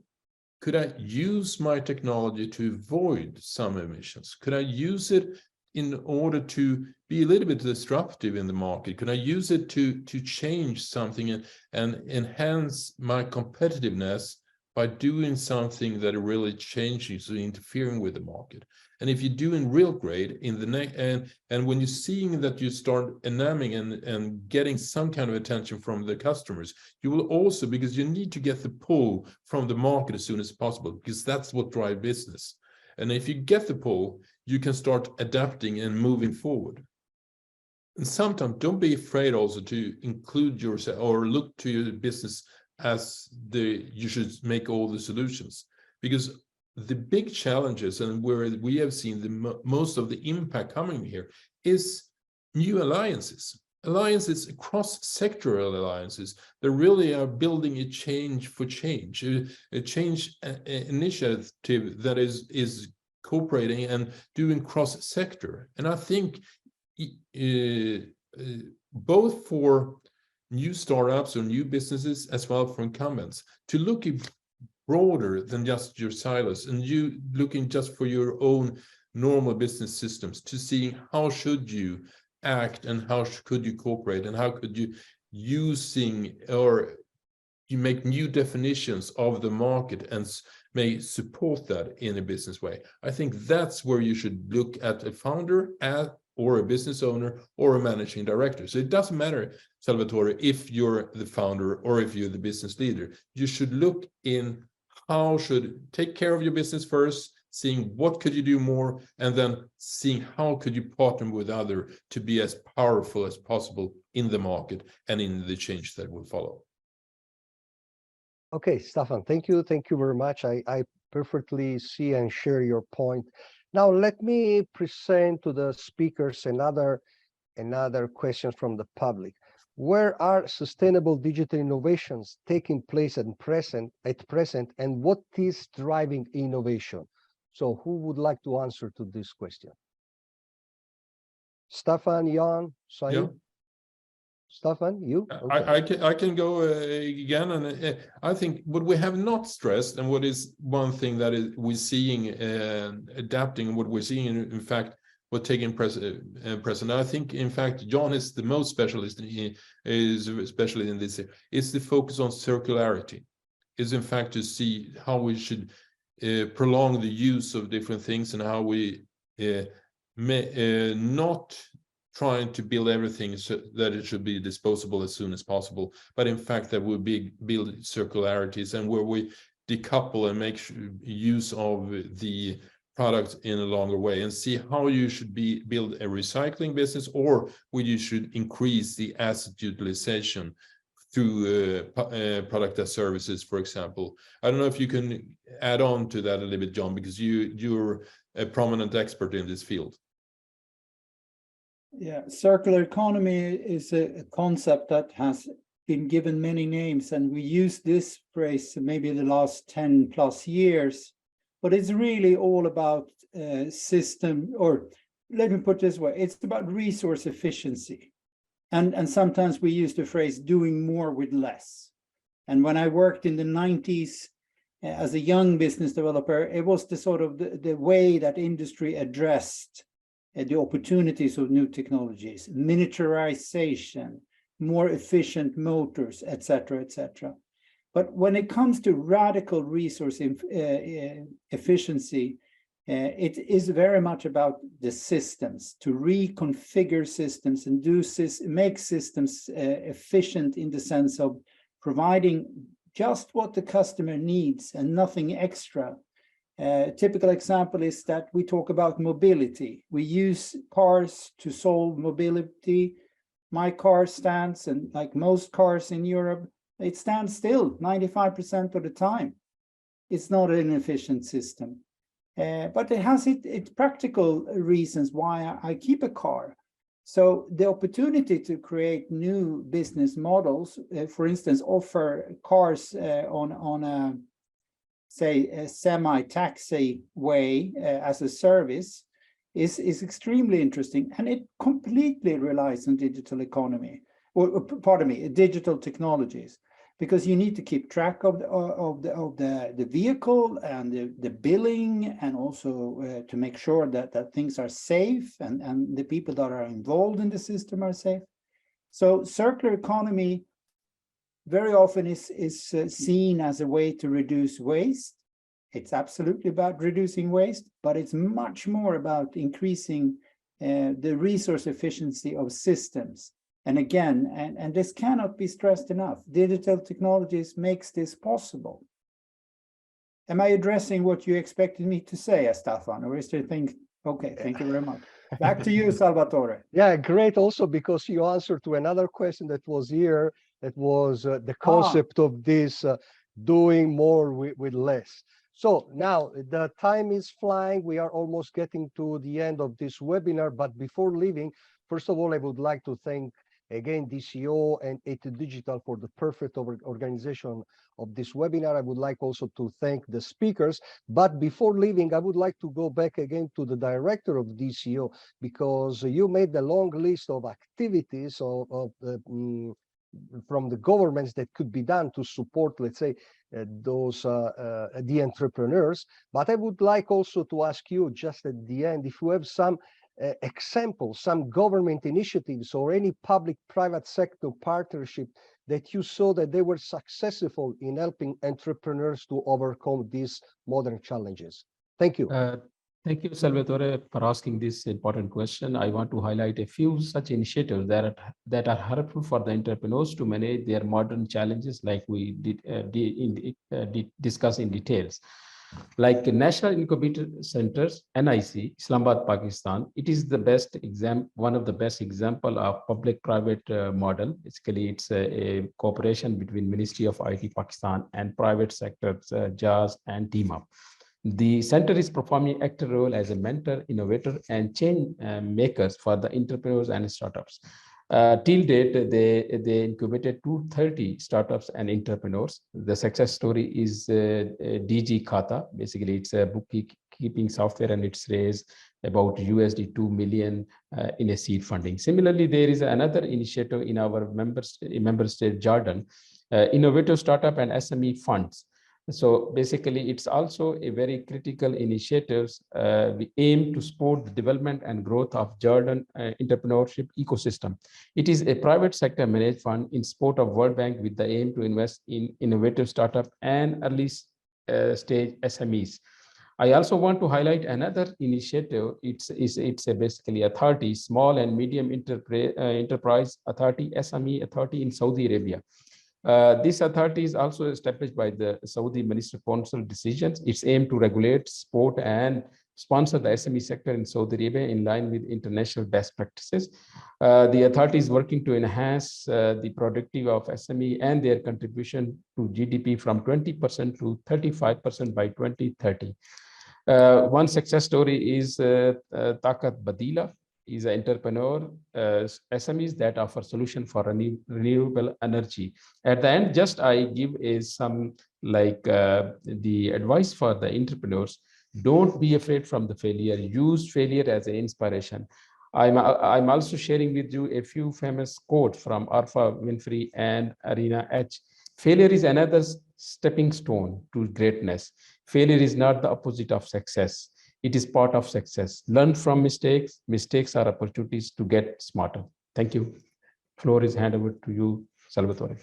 Could I use my technology to avoid some emissions? Could I use it in order to be a little bit disruptive in the market? Could I use it to change something and enhance my competitiveness by doing something that really changes or interfering with the market? And if you're doing real great in the next, and when you're seeing that you start enamoring and getting some kind of attention from the customers, you will also, because you need to get the pull from the market as soon as possible, because that's what drives business. And if you get the pull, you can start adapting and moving forward. And sometimes don't be afraid also to include yourself or look to your business as you should make all the solutions, because the big challenges and where we have seen the most of the impact coming here is new alliances across sectoral alliances that really are building a change for change, a change initiative that is cooperating and doing cross sector. And I think both for new startups or new businesses as well for incumbents to look broader than just your silos, and you looking just for your own normal business systems to see how should you act and how could you cooperate and how could you using or you make new definitions of the market and may support that in a business way. I think that's where you should look at a founder or a business owner or a managing director. So it doesn't matter, Salvatore, if you're the founder or if you're the business leader. You should look in how should take care of your business first, seeing what could you do more, and then seeing how could you partner with others to be as powerful as possible in the market and in the change that will follow. Okay, Staffan, thank you. Thank you very much. I perfectly see and share your point. Now, let me present to the speakers another question from the public. Where are sustainable digital innovations taking place at present, and what is driving innovation? So who would like to answer to this question? Staffan, Jan, Said? Yeah. Staffan, you? Okay. I can go again, and I think what we have not stressed, and what is one thing that we're seeing adapting, what we're seeing in fact what taking present. I think in fact John is the most specialist especially in this. It's the focus on circularity. Is in fact to see how we should prolong the use of different things and how we not trying to build everything so that it should be disposable as soon as possible, but in fact that will build circularities and where we decouple and make use of the product in a longer way, and see how you should build a recycling business, or where you should increase the asset utilization through product as services, for example. I don't know if you can add on to that a little bit, John, because you're a prominent expert in this field. Yeah, circular economy is a concept that has been given many names, and we use this phrase maybe the last 10 plus years, but it's really all about system, or let me put it this way, it's about resource efficiency. And sometimes we use the phrase doing more with less. And when I worked in the 90s as a young business developer, it was the sort of the way that industry addressed the opportunities of new technologies, miniaturization, more efficient motors, etc., etc. But when it comes to radical resource efficiency, it is very much about the systems, to reconfigure systems and make systems efficient in the sense of providing just what the customer needs and nothing extra. A typical example is that we talk about mobility. We use cars to solve mobility. My car stands, and like most cars in Europe, it stands still 95% of the time. It's not an efficient system. But it has its practical reasons why I keep a car. So the opportunity to create new business models, for instance, offer cars on a, say, a semi-taxi way as a service is extremely interesting, and it completely relies on digital economy, or pardon me, digital technologies, because you need to keep track of the vehicle and the billing, and also to make sure that things are safe and the people that are involved in the system are safe. So circular economy very often is seen as a way to reduce waste. It's absolutely about reducing waste, but it's much more about increasing the resource efficiency of systems. And again, and this cannot be stressed enough, digital technologies makes this possible. Am I addressing what you expected me to say, Staffan, or is there things? Okay, thank you very much. Back to you, Salvatore. Yeah, great. Also, because you answered to another question that was here, that was the concept of this doing more with less. So now the time is flying. We are almost getting to the end of this webinar. But before leaving, first of all, I would like to thank again DCO and A2 Digital for the perfect organization of this webinar. I would like also to thank the speakers. But before leaving, I would like to go back again to the director of DCO, because you made a long list of activities from the governments that could be done to support, let's say, the entrepreneurs. But I would like also to ask you just at the end, if you have some examples, some government initiatives or any public-private sector partnership that you saw that they were successful in helping entrepreneurs to overcome these modern challenges. Thank you. Thank you, Salvatore, for asking this important question. I want to highlight a few such initiatives that are helpful for the entrepreneurs to manage their modern challenges, like we discuss in details. Like National Incubator Centers, NIC, Islamabad, Pakistan, it is the best one of the best example of public-private model. Basically, it's a cooperation between Ministry of IT Pakistan and private sectors, JAS and Team Up. The center is performing active role as a mentor, innovator, and change makers for the entrepreneurs and startups. Till date, they incubated 230 startups and entrepreneurs. The success story is DG Khata. Basically, it's a bookkeeping software, and it's raised about $2 million in a seed funding. Similarly, there is another initiative in our member state, Jordan, Innovative Startup and SME Funds. So basically, it's also a very critical initiatives. We aim to support the development and growth of Jordan entrepreneurship ecosystem. It is a private sector managed fund in support of World Bank with the aim to invest in innovative startup and early stage SMEs. I also want to highlight another initiative. It's basically authority, small and medium enterprise authority, SME authority in Saudi Arabia. This authority is also established by the Saudi Ministry of Council decisions. It's aimed to regulate, support, and sponsor the SME sector in Saudi Arabia in line with international best practices. The authority is working to enhance the productivity of SME and their contribution to GDP from 20% to 35% by 2030. One success story is Takat Badila. Is an entrepreneur, SMEs that offer solution for renewable energy. At the end, just I give is some like the advice for the entrepreneurs. Don't be afraid from the failure. Use failure as an inspiration. I'm also sharing with you a few famous quotes from Oprah Winfrey and Arena H. Failure is another stepping stone to greatness. Failure is not the opposite of success. It is part of success. Learn from mistakes. Mistakes are opportunities to get smarter. Thank you. Floor is handed over to you, Salvatore.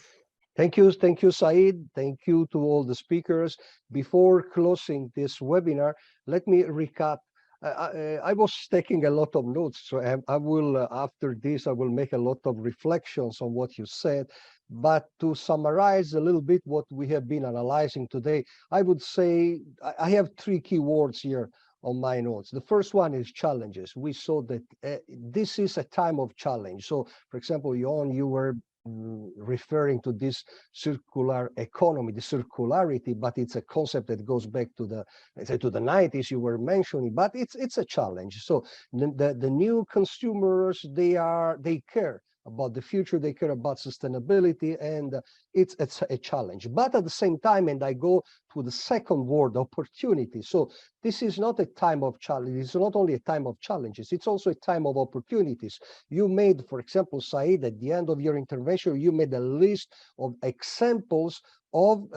Thank you, Saeed. Thank you to all the speakers. Before closing this webinar, let me recap. I was taking a lot of notes, so I will, after this, I will make a lot of reflections on what you said. But to summarize a little bit what we have been analyzing today, I would say I have three key words here on my notes. The first one is challenges. We saw that this is a time of challenge. So, for example, Jon, you were referring to this circular economy, the circularity, but it's a concept that goes back to the, let's say, to the 90s you were mentioning, but it's a challenge. So the new consumers, they care about the future, they care about sustainability, and it's a challenge. But at the same time, and I go to the second word, opportunity. So this is not a time of challenge. It's not only a time of challenges, it's also a time of opportunities. You made, for example, Said, at the end of your intervention, you made a list of examples of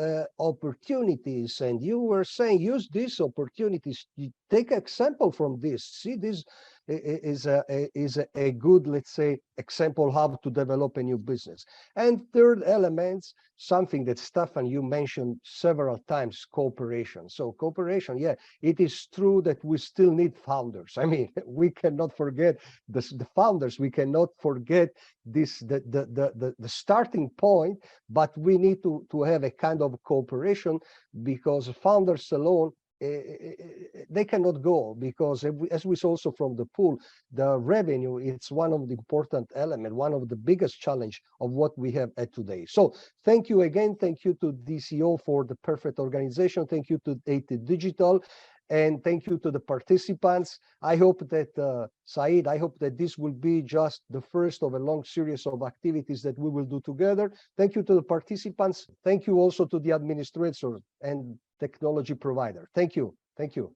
opportunities, and you were saying, use these opportunities. You take example from this. See, this is a good, let's say, example how to develop a new business. And third elements, something that Stefan, you mentioned several times, cooperation. So cooperation, yeah, it is true that we still need founders. I mean, we cannot forget the founders. We cannot forget this the starting point, but we need to have a kind of cooperation, because founders alone, they cannot go, because as we saw also from the pool, the revenue, it's one of the important element, one of the biggest challenge of what we have at today. So thank you again. Thank you to DCO for the perfect organization. Thank you to 80 Digital. And thank you to the participants. I hope that, Said, I hope that this will be just the first of a long series of activities that we will do together. Thank you to the participants. Thank you also to the administrator and technology provider. Thank you. Thank you.